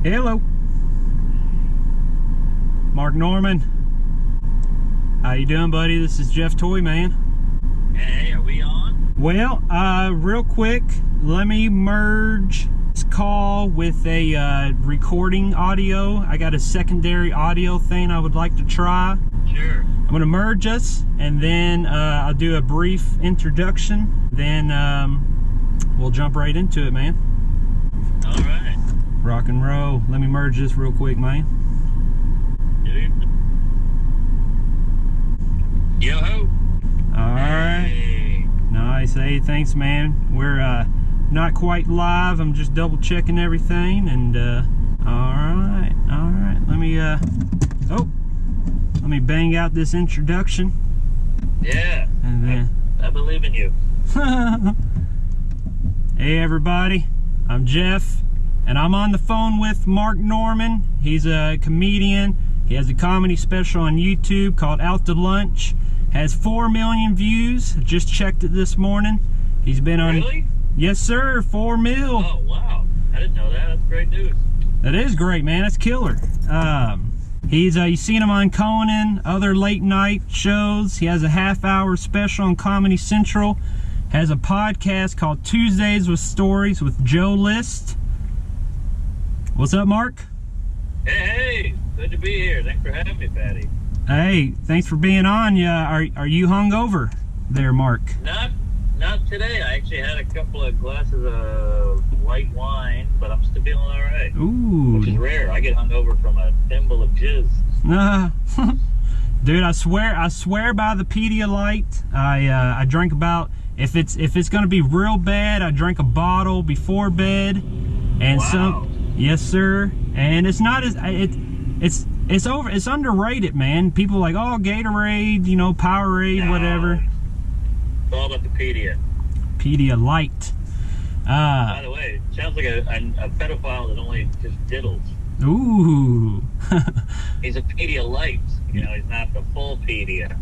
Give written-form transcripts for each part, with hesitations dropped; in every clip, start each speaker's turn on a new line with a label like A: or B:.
A: Hello. Mark Norman. How you doing, buddy? This is Jeff Toyman.
B: Hey, are we on?
A: Well, real quick, let me merge this call with a recording audio. I got a secondary audio thing I would like to try.
B: Sure.
A: I'm going to merge us, and then I'll do a brief introduction. Then we'll jump right into it, man.
B: All right.
A: Rock and roll. Let me merge this real quick, man.
B: Yo-ho.
A: All right.
B: Hey.
A: Nice. Hey, thanks, man. We're not quite live. I'm just double checking everything, and all right. Let me bang out this introduction.
B: Yeah.
A: And then
B: I believe in you.
A: Hey, everybody. I'm Jeff, and I'm on the phone with Mark Norman. He's a comedian. He has a comedy special on YouTube called Out to Lunch. Has 4 million views. Just checked it this morning. He's been on.
B: Really?
A: Yes, sir. 4 mil.
B: Oh, wow. I didn't know that. That's great news.
A: That is great, man. That's killer. He's you seen him on Conan, other late night shows. He has a half-hour special on Comedy Central. Has a podcast called Tuesdays with Stories with Joe List. What's up, Mark?
B: Hey. Good to be here. Thanks for having me, Patty.
A: Hey, thanks for being on. Yeah, are you hungover there, Mark?
B: Not today. I actually had a couple of glasses of white wine, but I'm still feeling all right.
A: Ooh.
B: Which is rare. I get hungover from a thimble of jizz.
A: Dude, I swear by the Pedialyte. I drink about, if it's gonna be real bad, I drink a bottle before bed, and
B: Wow.
A: yes, sir. And it's not as it's underrated, man. People like, oh, Gatorade, Powerade,
B: No.
A: whatever.
B: It's all about the
A: Pedialyte.
B: By the way, it sounds like a pedophile that only just diddles.
A: Ooh.
B: He's a Pedialyte. He's not the full Pedia.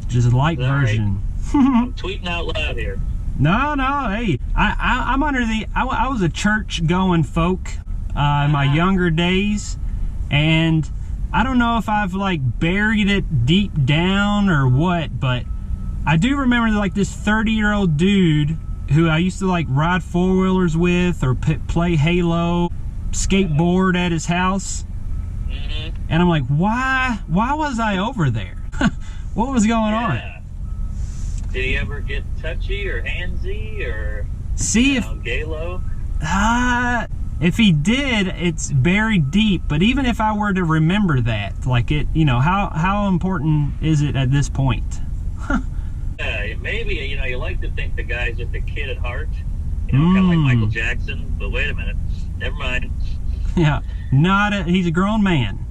A: Just a light
B: All right.
A: version.
B: I'm tweeting out loud here.
A: No, hey, I'm under I was a church-going folk in my younger days, and I don't know if I've buried it deep down or what, but I do remember this 30-year-old dude who I used to ride four-wheelers with or play Halo, skateboard at his house, and I'm like, why was I over there? What was going on?
B: Did he ever get touchy or handsy or
A: See,
B: Galo?
A: if he did, it's buried deep. But even if I were to remember that, how important is it at this point?
B: Maybe you like to think the guy's just a kid at heart, kind of like Michael Jackson. But wait a minute, never mind.
A: Yeah, he's a grown man.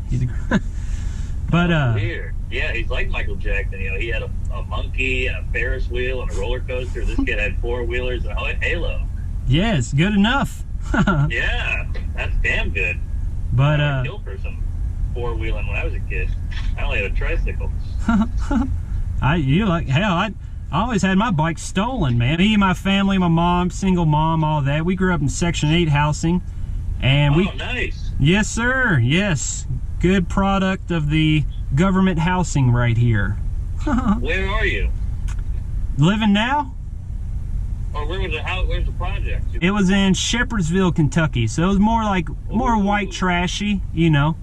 B: Weird. Yeah, he's like Michael Jackson. He had a monkey and a Ferris wheel and a roller coaster. This kid had four-wheelers and a Halo.
A: Yes, good enough.
B: Yeah, that's damn good.
A: But
B: I killed for some four-wheeling when I was a kid. I only had a tricycle.
A: I always had my bike stolen, man. Me and my family, my mom, single mom, all that. We grew up in Section 8 housing, and
B: Nice.
A: Yes, sir. Yes, good product of the government housing right here.
B: Where are you?
A: Living now?
B: Or where's the project?
A: It was in Shepherdsville, Kentucky, so it was more white trashy,
B: Yeah,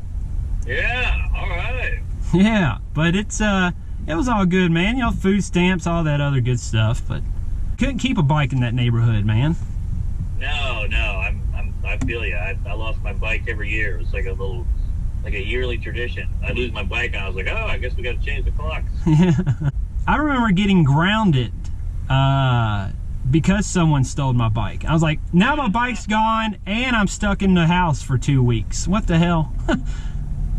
B: all right.
A: Yeah, but it was all good, man. Food stamps, all that other good stuff, but couldn't keep a bike in that neighborhood, man.
B: No, I feel you. I lost my bike every year. It was like a yearly tradition. I lose my bike, and I was like, oh, I guess we got to change the clock.
A: I remember getting grounded because someone stole my bike. I was like, now my bike's gone, and I'm stuck in the house for 2 weeks. What the hell?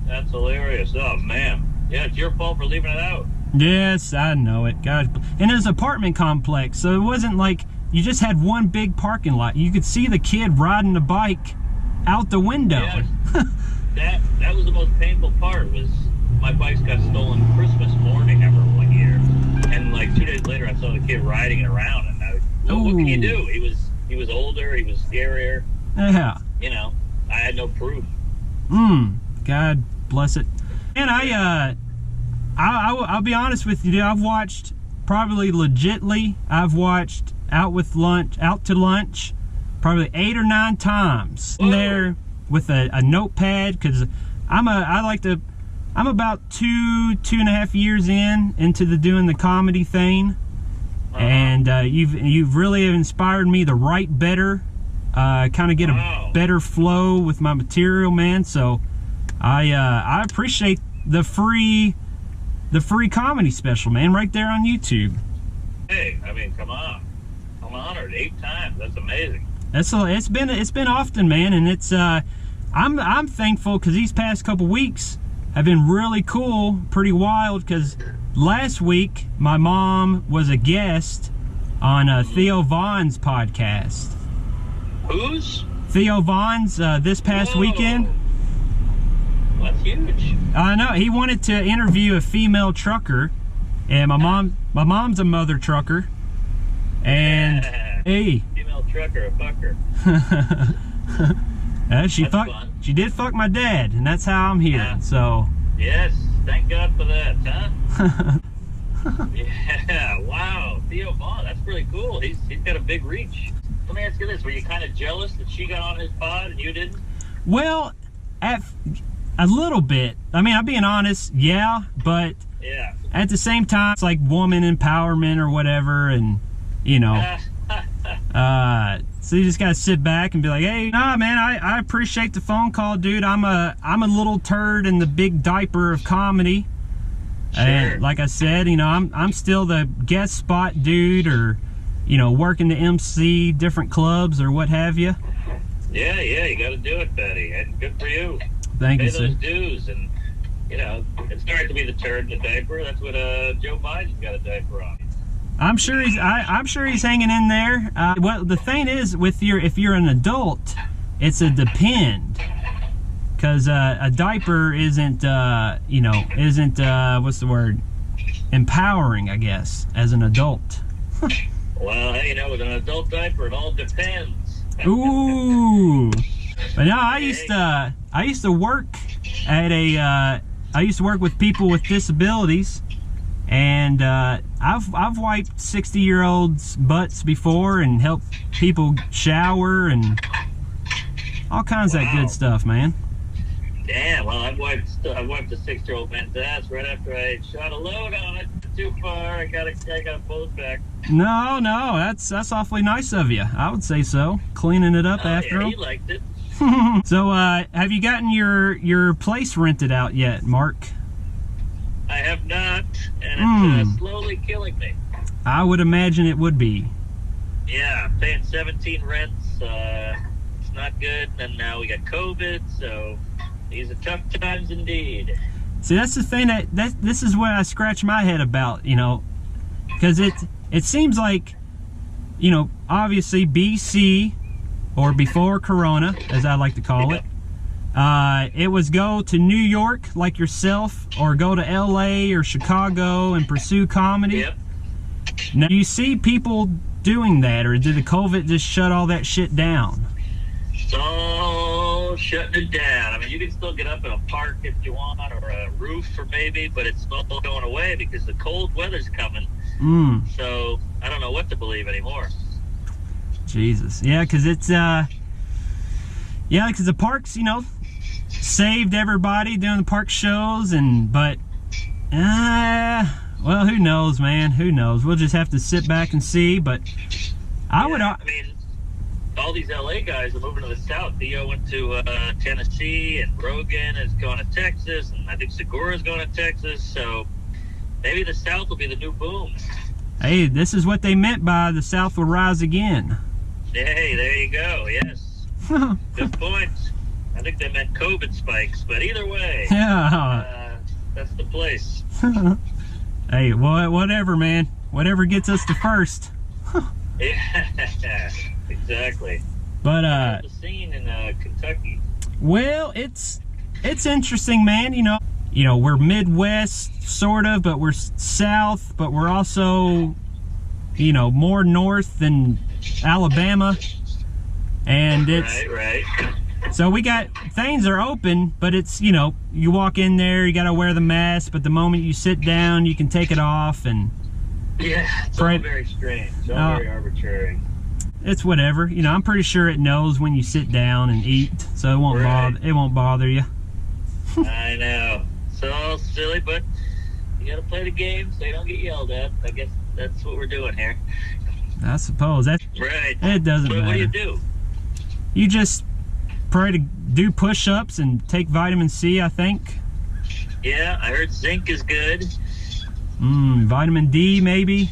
B: That's hilarious. Oh, man. Yeah, it's your fault for leaving it out.
A: Yes, I know it. God. And it was an apartment complex, so it wasn't like you just had one big parking lot. You could see the kid riding the bike out the window.
B: Yeah, that was the most painful part. Was my bikes got stolen Christmas morning, I remember one year, and 2 days later I saw the kid riding it around, and what can you do? He was older, he was scarier.
A: Yeah.
B: I had no proof.
A: God bless it. And I'll be honest with you, dude. I've watched probably legitly. I've watched Out to Lunch, probably 8 or 9 times.
B: Whoa.
A: There with a notepad, because I'm about 2.5 years into doing the comedy thing, and you've really inspired me to write better, kind of get a better flow with my material, man. So I appreciate the free comedy special, man, right there on YouTube.
B: Hey, I mean, come on, I'm honored 8 times. That's amazing.
A: It's been often, man, and it's I'm thankful because these past couple weeks have been really cool, pretty wild. Because last week my mom was a guest on Theo Vaughn's podcast.
B: Whose?
A: Theo Vaughn's this past weekend.
B: That's huge.
A: I know he wanted to interview a female trucker, and my mom's a mother trucker, and hey,
B: female trucker, a fucker.
A: She did fuck my dad, and that's how I'm here.
B: Yeah.
A: So
B: yes, thank God for that, huh? Yeah, wow, Theo Vaughn, that's pretty cool. He's got a big reach. Let me ask you this: were you kind of jealous that she got on his pod and you didn't?
A: Well, a little bit. I mean, I'm being honest, yeah, but
B: yeah,
A: at the same time, it's like woman empowerment or whatever, and you know. So you just gotta sit back and be like, hey, nah, man, I appreciate the phone call, dude. I'm a little turd in the big diaper of comedy.
B: Sure.
A: And like I said, you know, I'm still the guest spot dude, or you know, working the MC different clubs or what have you.
B: Yeah, you got to do it, Betty, and good for you.
A: Thank you,
B: Pay
A: sir.
B: those dues, and you know, it's hard to be the turd in the diaper. That's what Joe Biden's got a diaper on.
A: I'm sure he's hanging in there. Well, the thing is, if you're an adult, it's a depend, because a diaper isn't what's the word, empowering, I guess, as an adult.
B: Well, hey, you know, with an adult diaper, it all depends.
A: Ooh, but no, I used to work at I used to work with people with disabilities. And I've wiped 60-year-olds' butts before and helped people shower and all kinds of that good stuff, man.
B: Damn, well, I wiped a 6-year-old man's ass right after I shot a load on it. Too far. I gotta pull it back.
A: No, that's awfully nice of you. I would say so. Cleaning it up after
B: yeah,
A: him.
B: he liked it.
A: So, have you gotten your place rented out yet, Mark?
B: I have not, and it's slowly killing me.
A: I would imagine it would be.
B: Yeah, I'm paying 17 rents. It's not good. And now we got COVID, so these are tough times indeed.
A: See, that's the thing that this is what I scratch my head about, you know, because it seems like, you know, obviously BC, or before Corona, as I like to call it. It was go to New York like yourself, or go to LA or Chicago and pursue comedy.
B: Yep.
A: Now, do you see people doing that, or did the COVID just shut all that shit down?
B: It's all shutting it down. I mean, you can still get up in a park if you want, or a roof, or maybe, but it's all going away because the cold weather's coming. So I don't know what to believe anymore.
A: Jesus, yeah, because it's yeah, because the parks, you know, saved everybody doing the park shows, but well, who knows, man? Who knows? We'll just have to sit back and see. But I
B: mean, all these LA guys are moving to the south. Theo went to Tennessee, and Rogan is going to Texas, and I think Segura's going to Texas. So maybe the south will be the new boom.
A: Hey, this is what they meant by the South will rise again.
B: Hey, there you go. Yes. Good point. I think they meant COVID spikes, but either way, that's the place.
A: Hey, whatever, man. Whatever gets us to first.
B: Yeah, exactly.
A: But
B: the scene in Kentucky.
A: Well, it's interesting, man. You know, we're Midwest, sort of, but we're South, but we're also, you know, more north than Alabama. And it's
B: right.
A: So we got, things are open, but it's, you know, you walk in there, you got to wear the mask, but the moment you sit down, you can take it off. And
B: yeah, it's all very strange, all very arbitrary.
A: It's whatever, you know. I'm pretty sure it knows when you sit down and eat, so it won't bother. It won't bother you.
B: I know. So silly, but you gotta play the game so you don't get yelled at. I guess that's what we're doing here.
A: I suppose that's
B: right.
A: It doesn't matter.
B: What do you do?
A: You just try to do push-ups and take vitamin C, I think.
B: Yeah, I heard zinc is good.
A: Vitamin D maybe.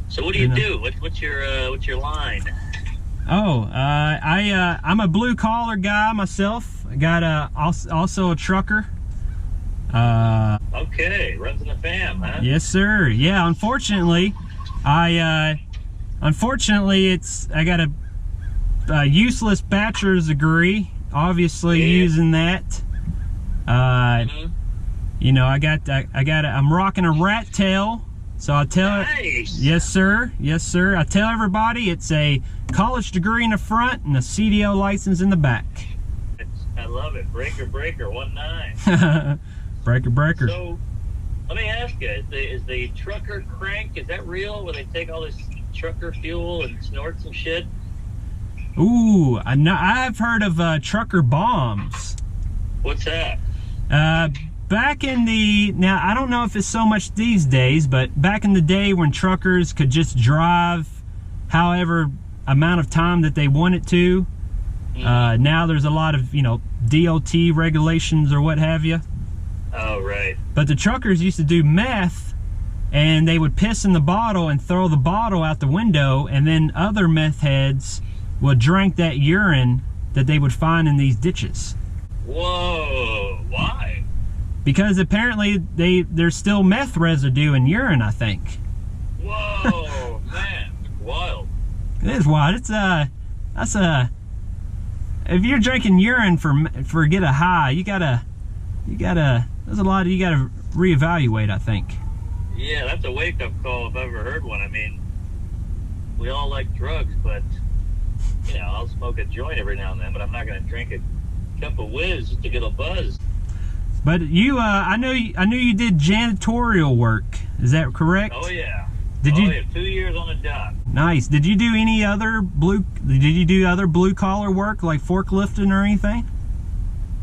A: So
B: what do you do? What's your line?
A: Oh, I'm a blue collar guy myself. I got also a trucker.
B: Okay, runs in the fam, huh?
A: Yes, sir. Yeah, unfortunately, I got a useless bachelor's degree. Obviously, using that. You know, I'm rocking a rat tail. So I tell
B: nice.
A: Yes, sir. Yes, sir. I tell everybody it's a college degree in the front and a CDL license in the back.
B: I love it. Breaker, 1-9.
A: breaker.
B: So, let me ask you: is the trucker crank? Is that real? Where they take all this trucker fuel and snort some shit?
A: Ooh, I've heard of trucker bombs.
B: What's that?
A: Back in now I don't know if it's so much these days, but back in the day when truckers could just drive however amount of time that they wanted to, now there's a lot of, you know, DOT regulations or what have you.
B: Oh, right.
A: But the truckers used to do meth, and they would piss in the bottle and throw the bottle out the window, and then other meth heads would drink that urine that they would find in these ditches.
B: Whoa, why?
A: Because apparently there's still meth residue in urine, I think.
B: Whoa, man, wild.
A: It is wild. It's if you're drinking urine for get a high, you gotta there's a lot you gotta reevaluate, I think.
B: Yeah, that's a wake-up call if I've ever heard one. I mean, we all like drugs, but you know, I'll smoke a joint every now and then, but I'm not gonna drink a cup of whiz just to get a buzz.
A: But you, I knew you did janitorial work. Is that correct?
B: Oh yeah.
A: Did you?
B: Yeah, 2 years on the job.
A: Nice. Did you do any other blue collar work like forklifting or anything?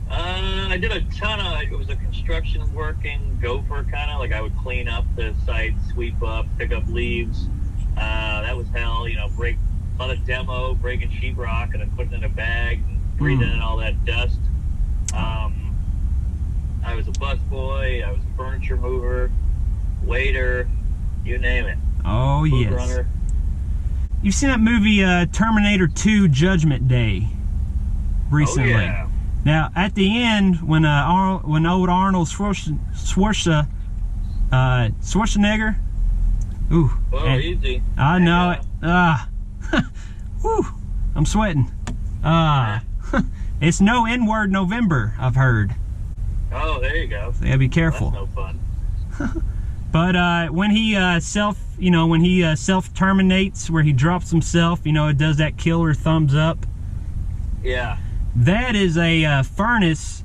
B: I did a ton of. It was a construction working gopher kind of like I would clean up the site, sweep up, pick up leaves. That was hell. You know, break a lot of demo, breaking sheetrock and then putting it in a bag and breathing in all that dust. I was a busboy, I was a furniture mover, waiter, you name it.
A: Oh,
B: Food
A: yes.
B: runner.
A: You've seen that movie Terminator 2 Judgment Day recently.
B: Oh, yeah.
A: Now, at the end, when old Arnold Schwarzenegger, ooh,
B: Whoa, easy.
A: I know it. Whew, I'm sweating. It's no N-word November, I've heard.
B: Oh, there you go.
A: So you gotta be careful.
B: That's no fun.
A: But when he self terminates, where he drops himself, you know, it does that killer thumbs up.
B: Yeah.
A: That is a furnace,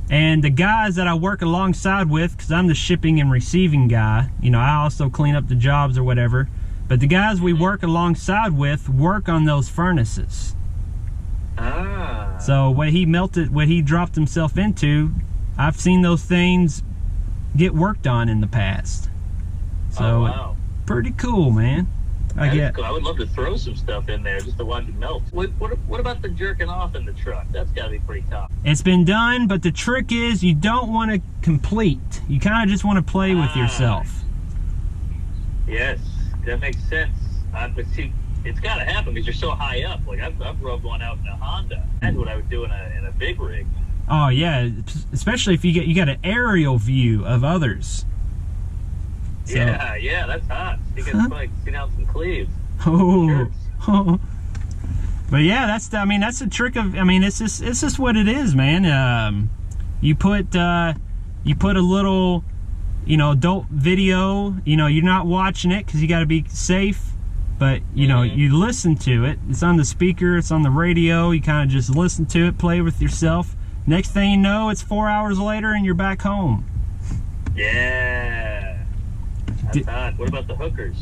A: and the guys that I work alongside with, because I'm the shipping and receiving guy, you know, I also clean up the jobs or whatever, but the guys we work alongside with work on those furnaces.
B: Ah.
A: So what he dropped himself into, I've seen those things get worked on in the past. So,
B: oh, wow.
A: Pretty cool, man.
B: Cool. I would love to throw some stuff in there just to watch it melt. What about the jerking off in the truck? That's got to be pretty tough.
A: It's been done, but the trick is you don't want to complete. You kind of just want to play with yourself.
B: Yes, that makes sense. But see, it's got to happen because you're so high up. Like I've rubbed one out in a Honda. That's what I would do in a big rig.
A: Oh yeah, especially if you got an aerial view of others. So,
B: yeah, that's hot. You can like see down some cleaves.
A: Oh. But yeah, that's the trick of. I mean, it's just what it is, man. You put a little, you know, adult video. You know, you're not watching it because you got to be safe. but you know, you listen to it. It's on the speaker, it's on the radio. You kind of just listen to it, play with yourself. Next thing you know, it's 4 hours later and you're back home.
B: Yeah. That's hot. What about the hookers?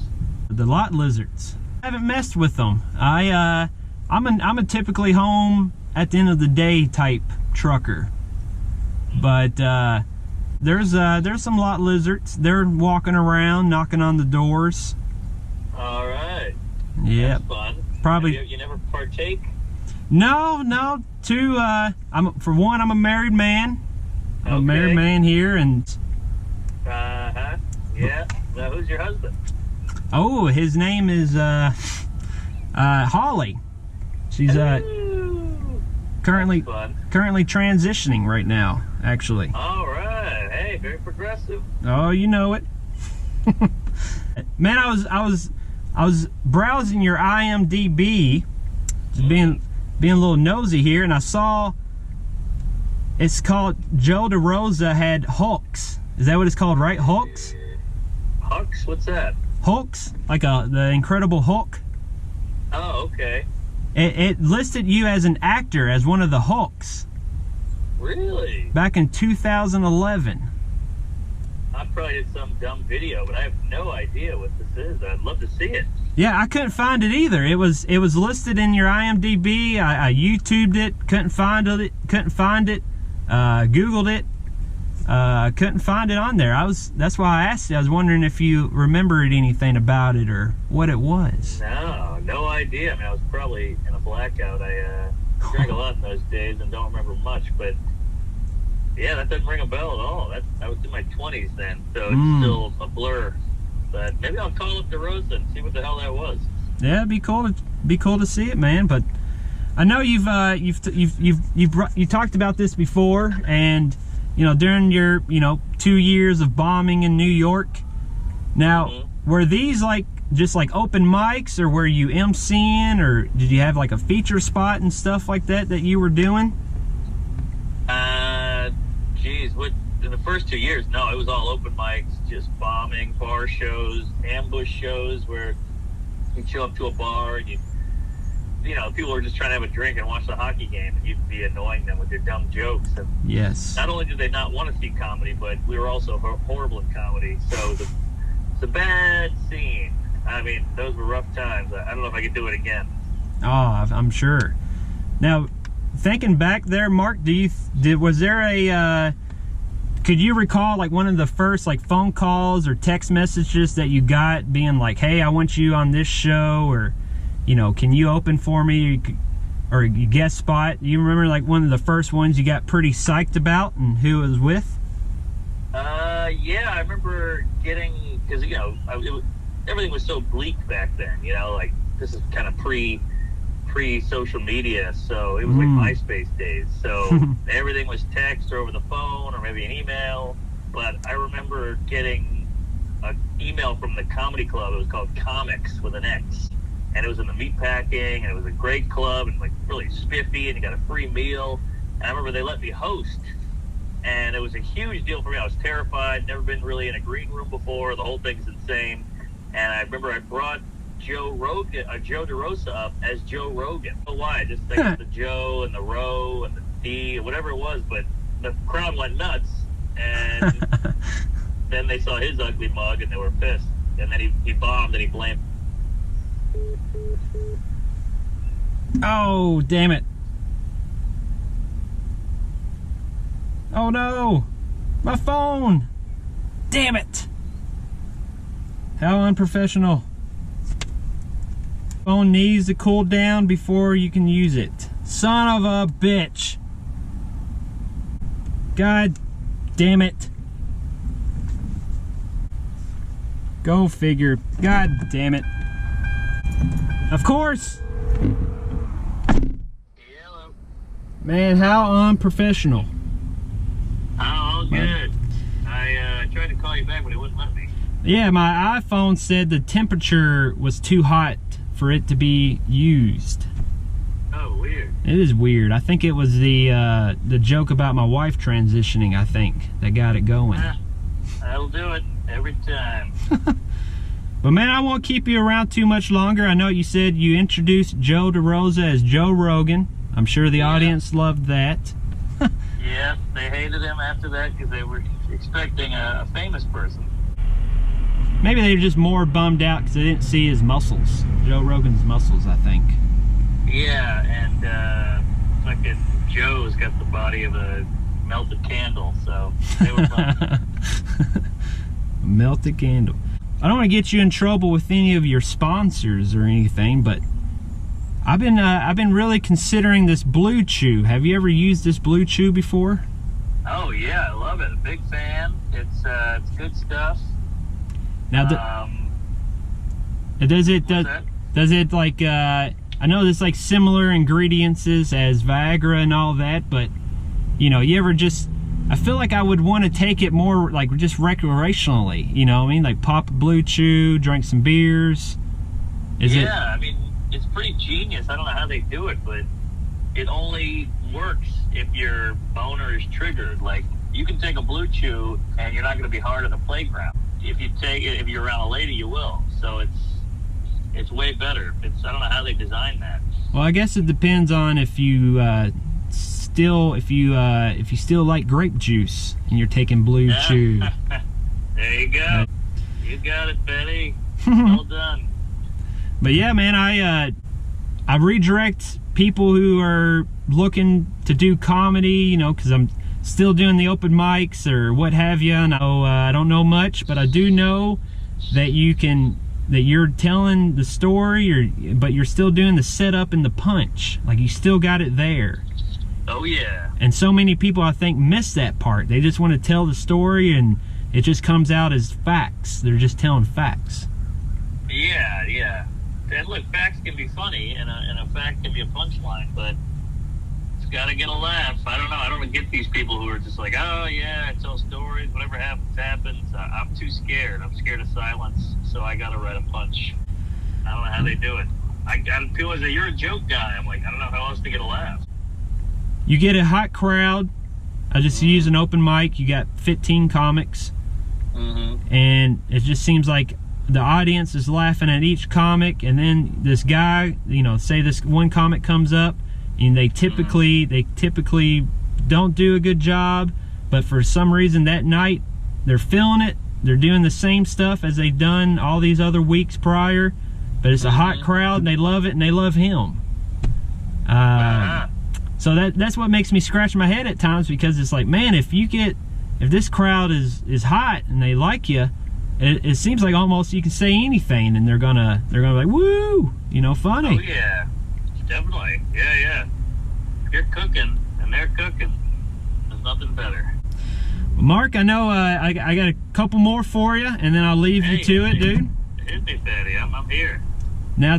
A: The lot lizards. I haven't messed with them. I'm a typically home at the end of the day type trucker. But there's some lot lizards. They're walking around, knocking on the doors.
B: All right.
A: Yeah.
B: That's fun.
A: Probably.
B: You never partake?
A: No. For one, I'm a married man. I'm a married man here, and.
B: Yeah. Now, who's your husband?
A: Oh, his name is Holly. She's currently transitioning right now, actually.
B: All right. Hey, very progressive.
A: Oh, you know it. Man, I was browsing your IMDb, just being a little nosy here, and I saw it's called Joe DeRosa had Hulks. Is that what it's called, right? Hulks?
B: Hulks? What's that?
A: Hulks? Like the Incredible Hulk?
B: Oh, okay.
A: It listed you as an actor, as one of the Hulks.
B: Really?
A: Back in 2011.
B: I probably did some dumb video, but I have no idea what this is. I'd love to see it.
A: Yeah, I couldn't find it either. It was listed in your IMDb. I YouTubed it, couldn't find it. Googled it, couldn't find it on there. That's why I asked you. I was wondering if you remembered anything about it or what it was.
B: No idea. I mean, I was probably in a blackout. I drank a lot in those days and don't remember much, but yeah, that doesn't ring a bell at all. I was in my 20s then, so it's still a blur. But maybe I'll call up DeRosa and see what the hell that was. Yeah, it'd be cool to see it, man. But I know you talked about this before, and you know, during your 2 years of bombing in New York. Now, were these just like open mics, or were you MCing, or did you have like a feature spot and stuff like that you were doing? Geez, in the first 2 years, no, it was all open mics, just bombing, bar shows, ambush shows where you'd show up to a bar and people were just trying to have a drink and watch the hockey game, and you'd be annoying them with your dumb jokes. And
A: yes.
B: Not only did they not want to see comedy, but we were also horrible at comedy. So it's a bad scene. I mean, those were rough times. I don't know if I could do it again.
A: Oh, I'm sure. Now, thinking back there, Mark, was there a could you recall like one of the first like phone calls or text messages that you got being like, hey, I want you on this show, or can you open for me, or you guest spot? You remember like one of the first ones you got pretty psyched about and who it was with?
B: Yeah, I remember getting, because everything was so bleak back then. Like this is kind of pre social media, so it was like MySpace days. So everything was text or over the phone or maybe an email. But I remember getting an email from the comedy club. It was called Comics with an X, and it was in the meatpacking, and it was a great club and like really spiffy, and you got a free meal. And I remember they let me host, and it was a huge deal for me. I was terrified, never been really in a green room before. The whole thing's insane. And I remember I brought Joe DeRosa up as Joe Rogan. I don't know why. I just think the Joe and the Ro and the D, whatever it was, but the crowd went nuts. And then they saw his ugly mug and they were pissed. And then he bombed and he blamed.
A: Oh, damn it. Oh no! My phone! Damn it! How unprofessional. Phone needs to cool down before you can use it. Son of a bitch. God damn it. Go figure. God damn it. Of course.
B: Hello.
A: Man, how unprofessional.
B: Oh, good. I tried to call you back, but it wouldn't let me.
A: Yeah, my iPhone said the temperature was too hot for it to be used.
B: Oh, weird.
A: It is weird. I think it was the joke about my wife transitioning, I think, that got it going.
B: That'll do it every time.
A: But man, I won't keep you around too much longer. I know you said you introduced Joe DeRosa as Joe Rogan. I'm sure the audience loved that.
B: Yeah, they hated him after that because they were expecting a famous person.
A: Maybe they were just more bummed out because they didn't see his muscles. Joe Rogan's muscles, I think.
B: Yeah, and fucking Joe's got the body of a melted candle, so they were bummed.
A: Melted candle. I don't want to get you in trouble with any of your sponsors or anything, but I've been really considering this Blue Chew. Have you ever used this Blue Chew before?
B: Oh yeah, I love it. Big fan. It's good stuff.
A: Now, does it like I know there's like similar ingredients as Viagra and all that, but you know, you ever just, I feel like I would want to take it more like just recreationally, you know what I mean? Like pop a Blue Chew, drink some beers.
B: I mean, it's pretty genius. I don't know how they do it, but it only works if your boner is triggered. Like, you can take a Blue Chew and you're not going to be hard on the playground. If you take it, if you're around a lady, you will. So it's way better. I don't know how they designed that.
A: Well, I guess it depends on if you still like grape juice and you're taking Blue Chew.
B: There you go. You got it, Betty. Well done.
A: But yeah, man, I redirect people who are looking to do comedy, you know, because I'm still doing the open mics or what have you. And I don't know much, but I do know that you're telling the story, but you're still doing the setup and the punch. Like, you still got it there.
B: Oh yeah.
A: And so many people, I think, miss that part. They just want to tell the story and it just comes out as facts. They're just telling facts.
B: Yeah. And look, facts can be funny and a fact can be a punchline, but it's got to get a laugh. I don't know. I don't get these people who are just like, oh yeah, I tell stories. Whatever happens. I'm too scared. I'm scared of silence, so I got to write a punch. I don't know how they do it. I feel as though you're a joke guy. I'm like, I don't know how else to get a laugh.
A: You get a hot crowd. I just use an open mic. You got 15 comics. And it just seems like the audience is laughing at each comic, and then this guy, you know, say this one comic comes up and they typically don't do a good job, but for some reason that night they're feeling it. They're doing the same stuff as they've done all these other weeks prior, but it's a hot crowd and they love it and they love him. So that's what makes me scratch my head at times, because it's like, man, if this crowd is hot and they like you, it seems like almost you can say anything and they're gonna be like, woo, you know, funny.
B: Oh yeah, definitely. Yeah. If you're cooking and they're cooking, there's nothing better.
A: Well, Mark, I know I got a couple more for you, and then I'll leave you to it, dude.
B: Hit me, Fatty. I'm here.
A: Now,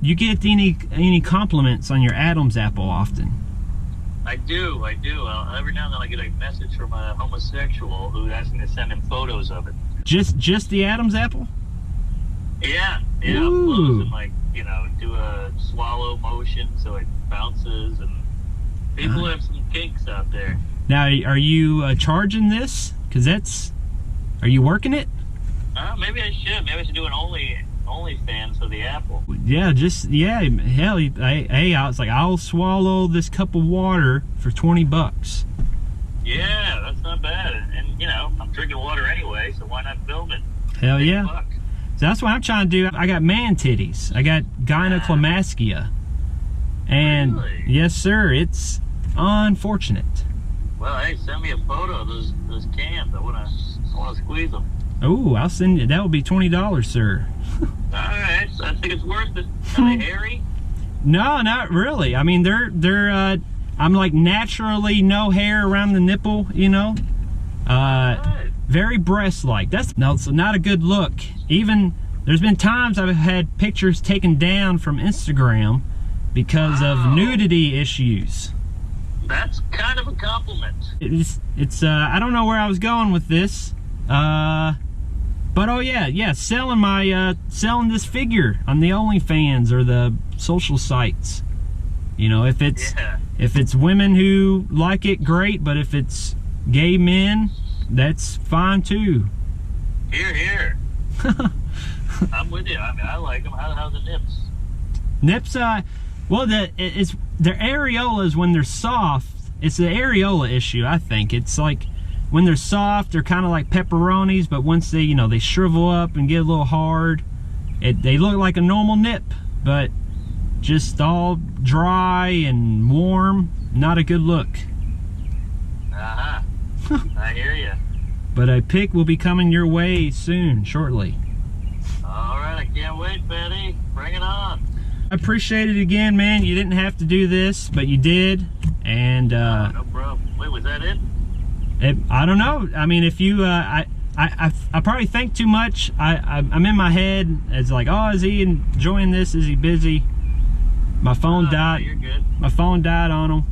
A: you get any compliments on your Adam's apple often?
B: I do. Every now and then I get a message from a homosexual who asks me to send him photos of it.
A: Just the Adam's apple?
B: Yeah.
A: Ooh.
B: And like, you know, do a swallow motion so it bounces, and people have some kinks out there.
A: Now, are you charging this? Are you working it?
B: Maybe I should. Maybe I should do an OnlyFans for the apple.
A: Yeah, hell, hey, I was like, I'll swallow this cup of water for $20.
B: Yeah, that's not bad. And you know, I'm drinking water anyway, so why not film it?
A: Hell yeah. So that's what I'm trying to do. I got man titties. I got gynecomastia. And
B: really?
A: Yes, sir, it's unfortunate.
B: Well, hey, send me a photo of those cans. I wanna squeeze them.
A: Oh, I'll send you. That will be $20, sir.
B: All right, so I think it's worth it. Are they hairy?
A: No, not really. I mean, they're I'm like naturally no hair around the nipple, you know.
B: Right.
A: Very breast-like. It's not a good look. Even there's been times I've had pictures taken down from Instagram because of nudity issues.
B: That's kind of a compliment.
A: It's I don't know where I was going with this. But oh yeah, selling this figure on the OnlyFans or the social sites. You know, if it's women who like it, great. But if it's gay men, that's fine too.
B: Here. I'm with you. I mean, I like them. How's the nips?
A: Nips, well, it's their areolas when they're soft. It's the areola issue, I think. It's like when they're soft, they're kind of like pepperonis, but once they, they shrivel up and get a little hard, they look like a normal nip, but just all dry and warm. Not a good look.
B: Uh-huh. I hear you.
A: But a pic will be coming your way soon, shortly.
B: All right, I can't wait, Betty. Bring it on.
A: I appreciate it again, man. You didn't have to do this, but you did. And
B: no problem. Wait, was that it?
A: I don't know. I mean, if you, I probably think too much. I'm in my head. It's like, oh, is he enjoying this? Is he busy? My phone died.
B: No, you're good.
A: My phone died on him.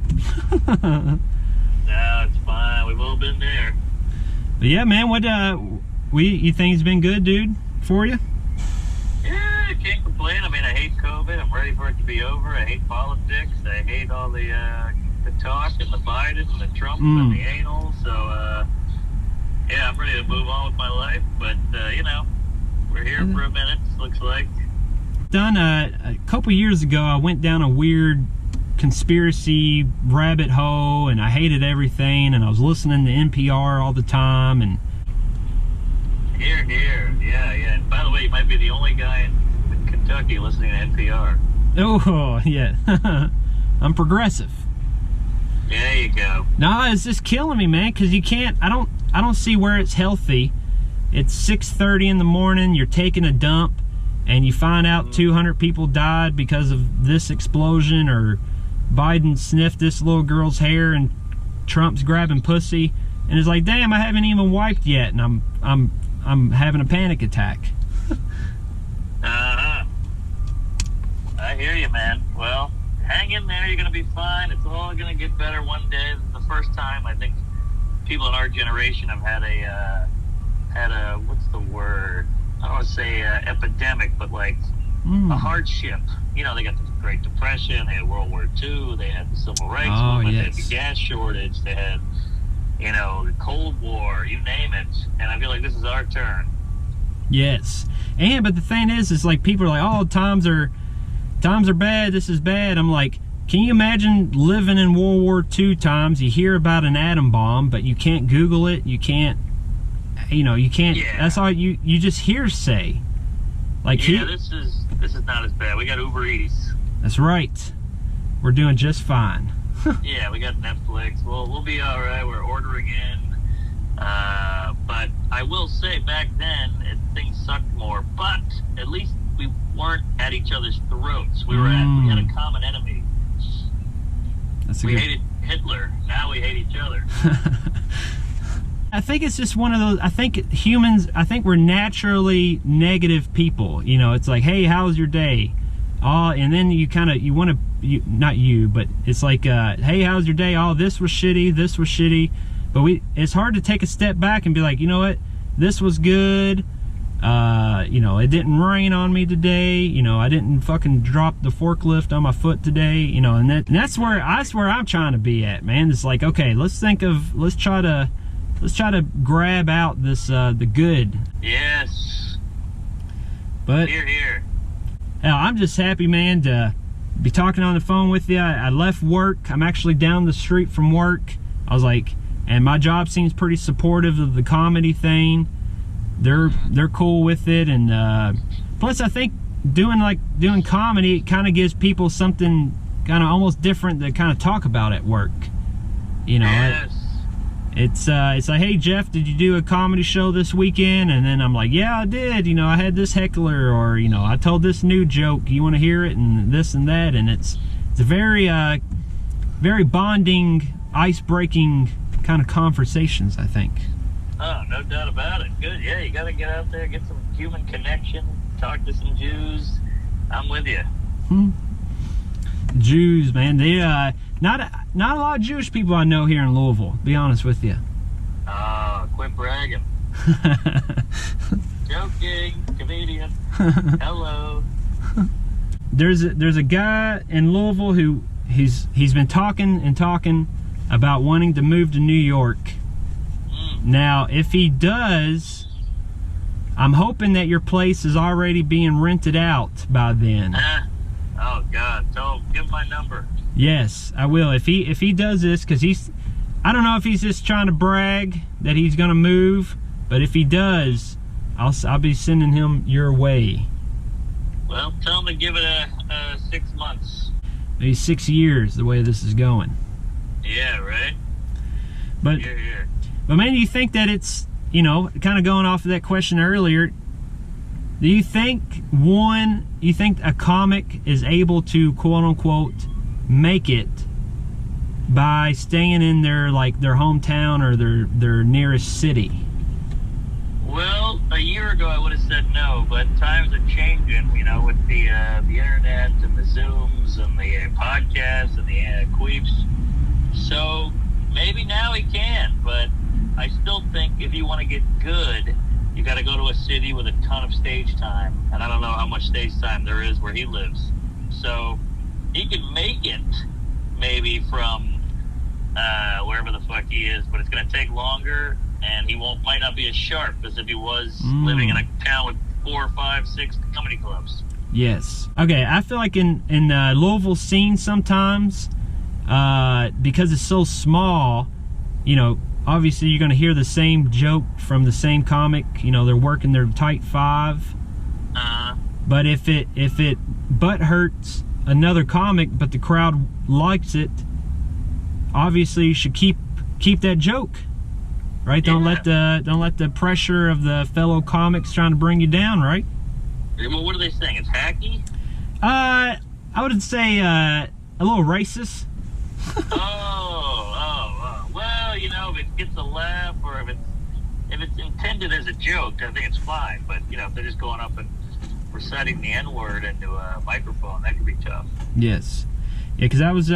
B: No, it's fine. We've all been there.
A: But yeah, man. What you think it's been good, dude, for you?
B: Yeah, I can't complain. I mean, I hate COVID. I'm ready for it to be over. I hate politics. I hate all the talk and the Biden and the Trump and the anal. So, yeah, I'm ready to move on with my life. But, we're here for a minute, looks like.
A: Done a couple years ago, I went down a weird conspiracy rabbit hole, and I hated everything, and I was listening to NPR all the time, and
B: Here. Yeah. And by the way, you might be the only guy in Kentucky listening to NPR.
A: oh yeah. I'm progressive.
B: There you go.
A: Nah, it's just killing me, man, because you can't, I don't see where it's healthy. It's 6:30 in the morning, you're taking a dump, and you find out 200 people died because of this explosion, or Biden sniffed this little girl's hair and Trump's grabbing pussy, and it's like, damn, I haven't even wiped yet, and I'm having a panic attack.
B: Uh-huh. I hear you, man. Well, hang in there. You're going to be fine. It's all going to get better one day. This is the first time I think people in our generation have had a what's the word? I don't want to say epidemic, but like a hardship. They got the Great Depression, they had World War II, they had the Civil Rights Movement, they had the gas shortage, they had, the Cold War, you name it. And I feel like this is our turn.
A: Yes. But the thing is like, people are like, oh, times are bad, this is bad. I'm like, can you imagine living in World War II times? You hear about an atom bomb, but you can't Google it, you can't, you can't, that's all you just hearsay. Like,
B: this is not as bad. We got Uber Eats.
A: That's right. We're doing just fine.
B: Yeah, we got Netflix. We'll be all right. We're ordering in. But I will say, back then, things sucked more. But at least we weren't at each other's throats. We had a common enemy. We hated Hitler. Now we hate each other.
A: I think it's just one of those, I think we're naturally negative people. It's like, hey, how's your day? Oh, and then you want to, not you, but it's like, hey, how's your day? Oh, this was shitty. But it's hard to take a step back and be like, you know what? This was good. It didn't rain on me today. I didn't fucking drop the forklift on my foot today. And that's where I'm trying to be at, man. It's like, okay, let's try to grab out this the good.
B: Yes.
A: But
B: here.
A: I'm just happy, man, to be talking on the phone with you. I left work. I'm actually down the street from work. I was like, and my job seems pretty supportive of the comedy thing. They're cool with it, and plus I think doing comedy, it kind of gives people something kind of almost different to kind of talk about at work.
B: Yes.
A: It's like, hey Jeff, did you do a comedy show this weekend? And then I'm like, yeah, I did. I had this heckler, or I told this new joke. You want to hear it? And this and that. And it's a very very bonding, ice-breaking kind of conversations, I think.
B: Oh, no doubt about it. Good. Yeah, you got to get out there, get some human connection, talk to some Jews. I'm with you.
A: Jews, man. They not a lot of Jewish people I know here in Louisville, to be honest with you.
B: Quit bragging. Joking, comedian. Hello.
A: There's a guy in Louisville who he's been talking about wanting to move to New York. Now, if he does, I'm hoping that your place is already being rented out by then.
B: Oh God, give him my number.
A: Yes, I will. If he does this, because I don't know if he's just trying to brag that he's gonna move, but if he does, I'll be sending him your way.
B: Well, tell him to give it a 6 months.
A: Maybe 6 years, the way this is going.
B: Yeah, right.
A: But
B: Here.
A: But man, do you think that it's, kind of going off of that question earlier, do you think a comic is able to quote unquote make it by staying in their hometown or their nearest city?
B: Well, a year ago I would have said no, but times are changing, with the internet and the Zooms and the podcasts and the queeps. So maybe now he can, but I still think if you want to get good, you got to go to a city with a ton of stage time, and I don't know how much stage time there is where he lives. So he can make it maybe from wherever the fuck he is, but it's going to take longer, and he might not be as sharp as if he was living in a town with 4, 5, 6 comedy clubs.
A: Yes. Okay, I feel like in Louisville scene sometimes, because it's so small, obviously you're going to hear the same joke from the same comic. They're working their tight five. But if it butt hurts another comic, but the crowd likes it, obviously you should keep that joke, right?
B: Yeah.
A: Don't let the pressure of the fellow comics trying to bring you down, right?
B: Well, what are they saying? It's hacky?
A: I would say a little racist.
B: Well, if it gets a laugh or if it's intended as a joke, I think it's fine. But if they're just going up and reciting the N-word into a microphone, that could be tough.
A: Yes. Yeah, because I was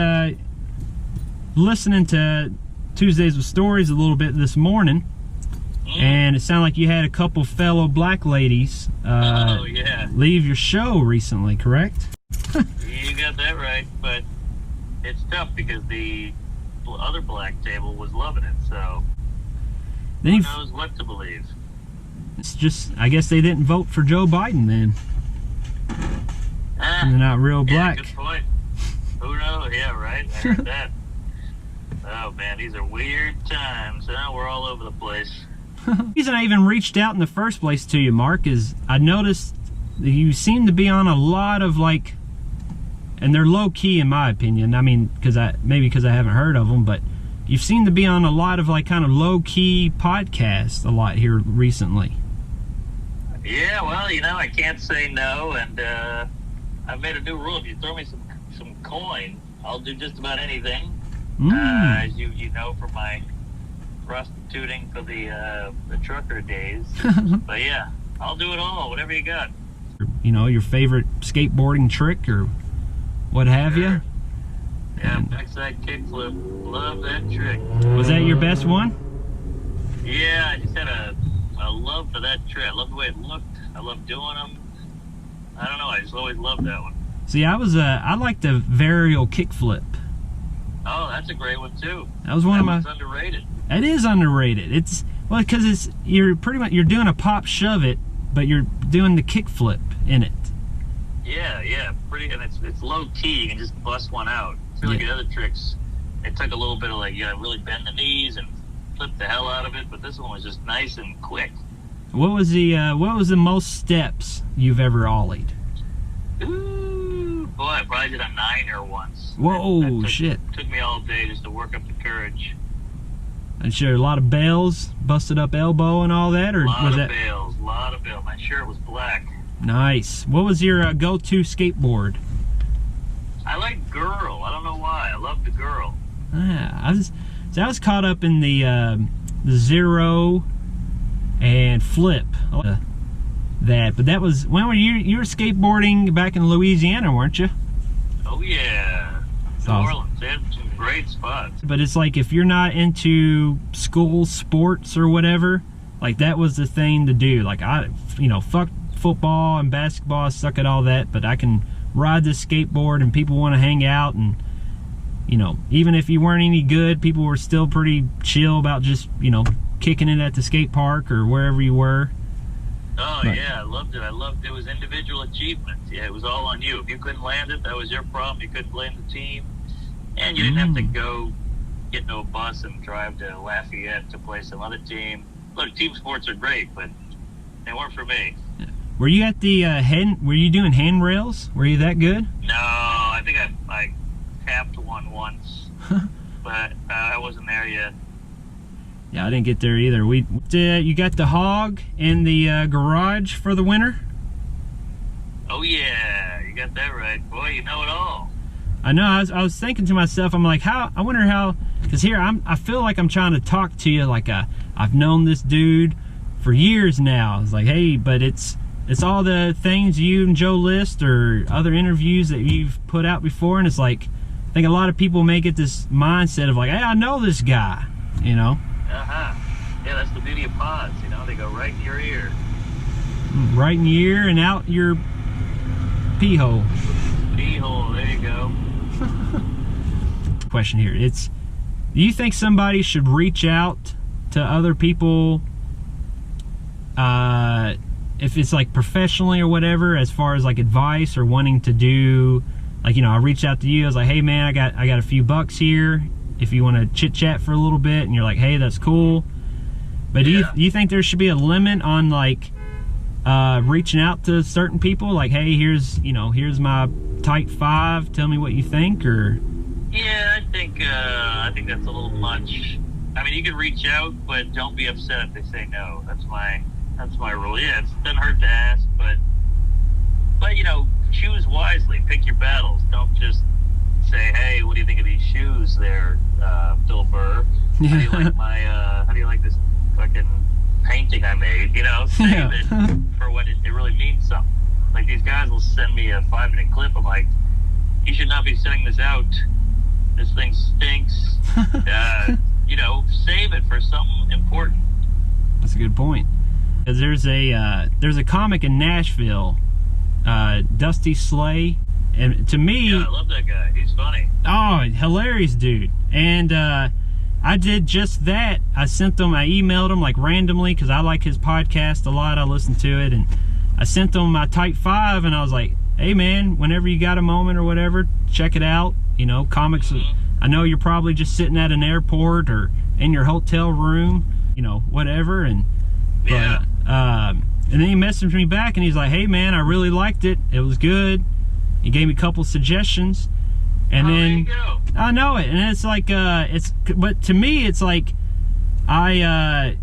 A: listening to Tuesdays with Stories a little bit this morning, and it sounded like you had a couple fellow black ladies leave your show recently, correct?
B: You got that right, but it's tough because the other black table was loving it, so who knows what to believe.
A: It's just, I guess they didn't vote for Joe Biden then. They're not real black.
B: Yeah, good point. Who knows? Yeah, right. I heard that. Oh man, these are weird times. We're all over the place.
A: The reason I even reached out in the first place to you, Mark, is I noticed that you seem to be on a lot of and they're low key in my opinion. I mean, because I haven't heard of them, but you seem to be on a lot of kind of low key podcasts a lot here recently.
B: Yeah, well, I can't say no, and I've made a new rule. If you throw me some coin, I'll do just about anything. As you know from my prostituting for the trucker days. But yeah, I'll do it all, whatever you got.
A: Your favorite skateboarding trick or what have you?
B: Yeah, backside kickflip. Love that trick.
A: Was that your best one?
B: Yeah, I just had a love for that trick. I love the way it looked. I love doing them. I don't know, I just always loved that one.
A: See, I like the varial kickflip.
B: Oh, that's a great one too.
A: That was one of my.
B: It's underrated.
A: It is underrated. It's because you're doing a pop shove it, but you're doing the kickflip in it.
B: Yeah, pretty, and it's low key. You can just bust one out. I feel like the other tricks, it took a little bit of really bend the knees and flip the hell out of it. But this one was just nice and quick.
A: What was the most steps you've ever ollied?
B: Ooh, boy, I probably did a 9er once.
A: Whoa, shit!
B: Took me all day just to work up the courage.
A: And sure, a lot of bails, busted up elbow, and all that, or was that?
B: A lot of bails. My shirt was black.
A: Nice. What was your go-to skateboard?
B: I like Girl. I don't know why. I love the Girl.
A: I was caught up in the Zero and Flip. But that was when you were skateboarding back in Louisiana, weren't you?
B: Oh yeah, New Orleans. They had some great spots.
A: But it's like if you're not into school sports or whatever, that was the thing to do. Fuck football and basketball, I suck at all that, but I can ride this skateboard and people want to hang out, and even if you weren't any good, people were still pretty chill about just kicking it at the skate park or wherever you were.
B: Oh,
A: But,
B: yeah, I loved it. It was individual achievements. Yeah, it was all on you. If you couldn't land it, that was your problem. You couldn't blame the team. And you didn't have to go get into a bus and drive to Lafayette to play some other team. Look, team sports are great, but they weren't for me.
A: were you at the were you doing handrails? Were you that good?
B: No, I think I tapped one once, but I wasn't there yet.
A: Yeah, I didn't get there either. You got the hog in the garage for the winter?
B: Oh, yeah, you got that right. Boy, you know it all.
A: I know. I was thinking to myself, I'm like, I wonder how, because here I feel like I'm trying to talk to you like I've known this dude for years now. It's like, hey, but it's all the things you and Joe List or other interviews that you've put out before, and it's like, I think a lot of people may get this mindset of like, hey, I know this guy, you know?
B: Uh-huh. Yeah, that's the beauty of pods, you know, they go right in your ear.
A: Right in your ear and out your pee hole.
B: Pee hole, there you go.
A: Question here. Do you think somebody should reach out to other people if it's like professionally or whatever, as far as like advice or wanting to do, like, you know, I reached out to you, I was like, hey man, I got a few bucks here if you want to chit chat for a little bit, and you're like, hey, that's cool. But do you think there should be a limit on like reaching out to certain people, like, hey, here's my tight 5, tell me what you think? Or
B: yeah, I think that's a little much. I mean, you can reach out, but don't be upset if they say no. That's my rule. Yeah, it doesn't hurt to ask, but you know, choose wisely. Pick your battles. Don't just say, hey, what do you think of these shoes there, Bill Burr? How do you like this fucking painting I made? You know, save it for when it really means something. Like, these guys will send me a 5-minute clip. I'm like, you should not be sending this out. This thing stinks. You know, save it for something important.
A: That's a good point. There's a comic in Nashville, Dusty Slay, and to me,
B: yeah, I love that guy. He's funny.
A: Oh, hilarious dude. And I did just that. I emailed him like randomly because I like his podcast a lot. I listen to it, and I sent him my Type 5, and I was like, hey man, whenever you got a moment or whatever, check it out. You know, comics. I know you're probably just sitting at an airport or in your hotel room, you know, whatever. And
B: yeah.
A: And then he messaged me back, and he's like, hey man, I really liked it. It was good. He gave me a couple suggestions, and then
B: there you go.
A: I know it, and it's like but to me it's like I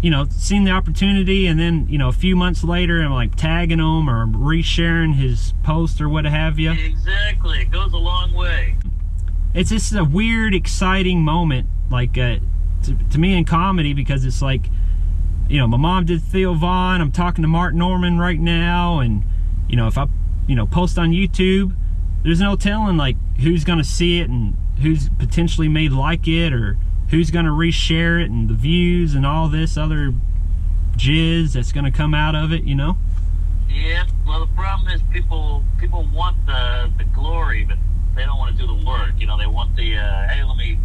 A: you know, seen the opportunity, and then, you know, a few months later I'm like tagging him or resharing his post or what have you.
B: Exactly, it goes a long way.
A: It's just a weird, exciting moment, like to me in comedy, because it's like, you know, my mom did Theo Vaughn, I'm talking to Mark Norman right now, and, you know, if I, you know, post on YouTube, there's no telling like who's gonna see it and who's potentially may like it, or who's gonna reshare it, and the views and all this other jizz that's gonna come out of it, you know?
B: Yeah, well, the problem is people want the glory, but they don't want to do the work. You know, they want the hey, let me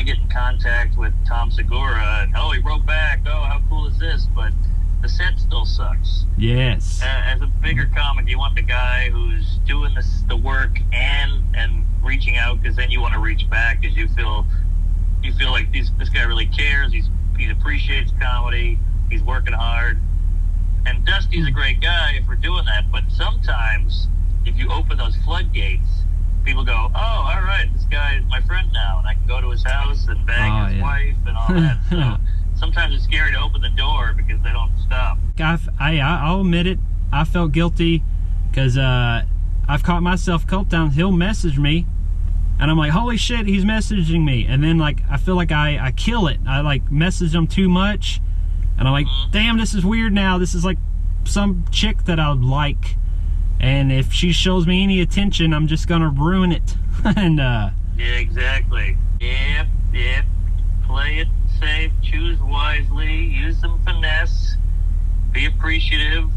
B: get in contact with Tom Segura, and oh, he wrote back, oh, how cool is this? But the set still sucks.
A: Yes.
B: As a bigger comic, you want the guy who's doing the work and reaching out, because then you want to reach back, because you feel like this guy really cares. He appreciates comedy. He's working hard. And Dusty's a great guy for doing that. But sometimes, if you open those floodgates, people go, oh, all right, this guy is my friend now, and I can go to his house and bang his wife and all that. So sometimes it's scary to open the door because they don't stop.
A: I'll admit it. I felt guilty because I've caught myself a couple times. He'll message me, and I'm like, holy shit, he's messaging me. And then, like, I feel like I kill it. I, like, message him too much. And I'm like, damn, this is weird now. This is like some chick that I would like. And if she shows me any attention, I'm just going to ruin it. And
B: yeah, exactly. Yep. Play it safe. Choose wisely. Use some finesse. Be appreciative.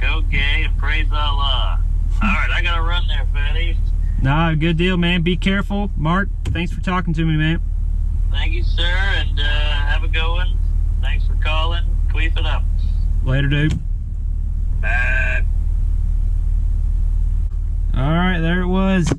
B: Go gay and praise Allah. All right, I got to run there, Fatty.
A: Nah, good deal, man. Be careful. Mark, thanks for talking to me, man.
B: Thank you, sir, and have a good one. Thanks for calling. Queef it up.
A: Later, dude.
B: Bye.
A: All right, there it was.